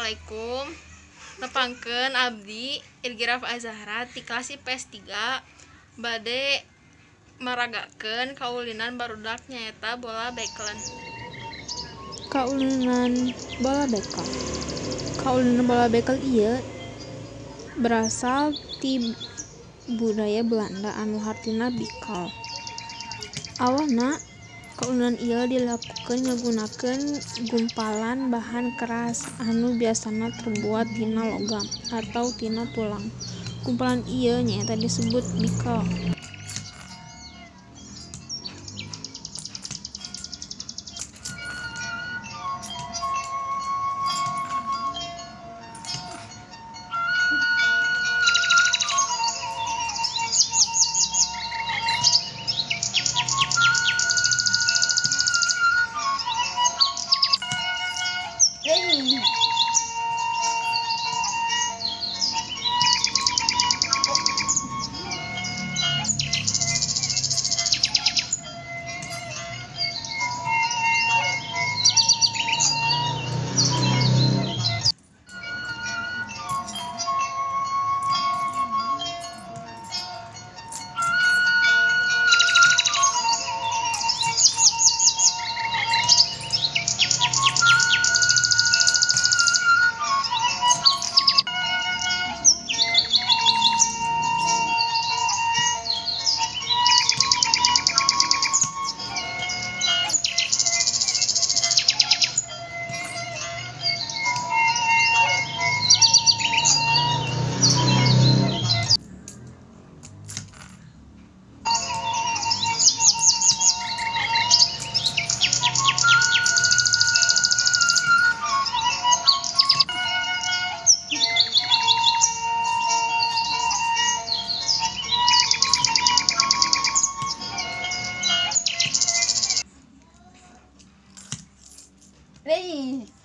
Assalamualaikum. Nepangkeun abdi Irgi Rafa Azahra ti kelas IPS 3 bade maragakeun kaulinan barudak nyaeta bola bekel. Kaulinan bola bekel ieu berasal ti budaya Belanda anu hartina bikal. Awalna kaulinan ieu dilakukeun ngagunakeun gumpalan bahan keras anu biasana terbuat tina logam atau tina tulang. Gumpalan ieu nyaeta disebut bikal. Ready.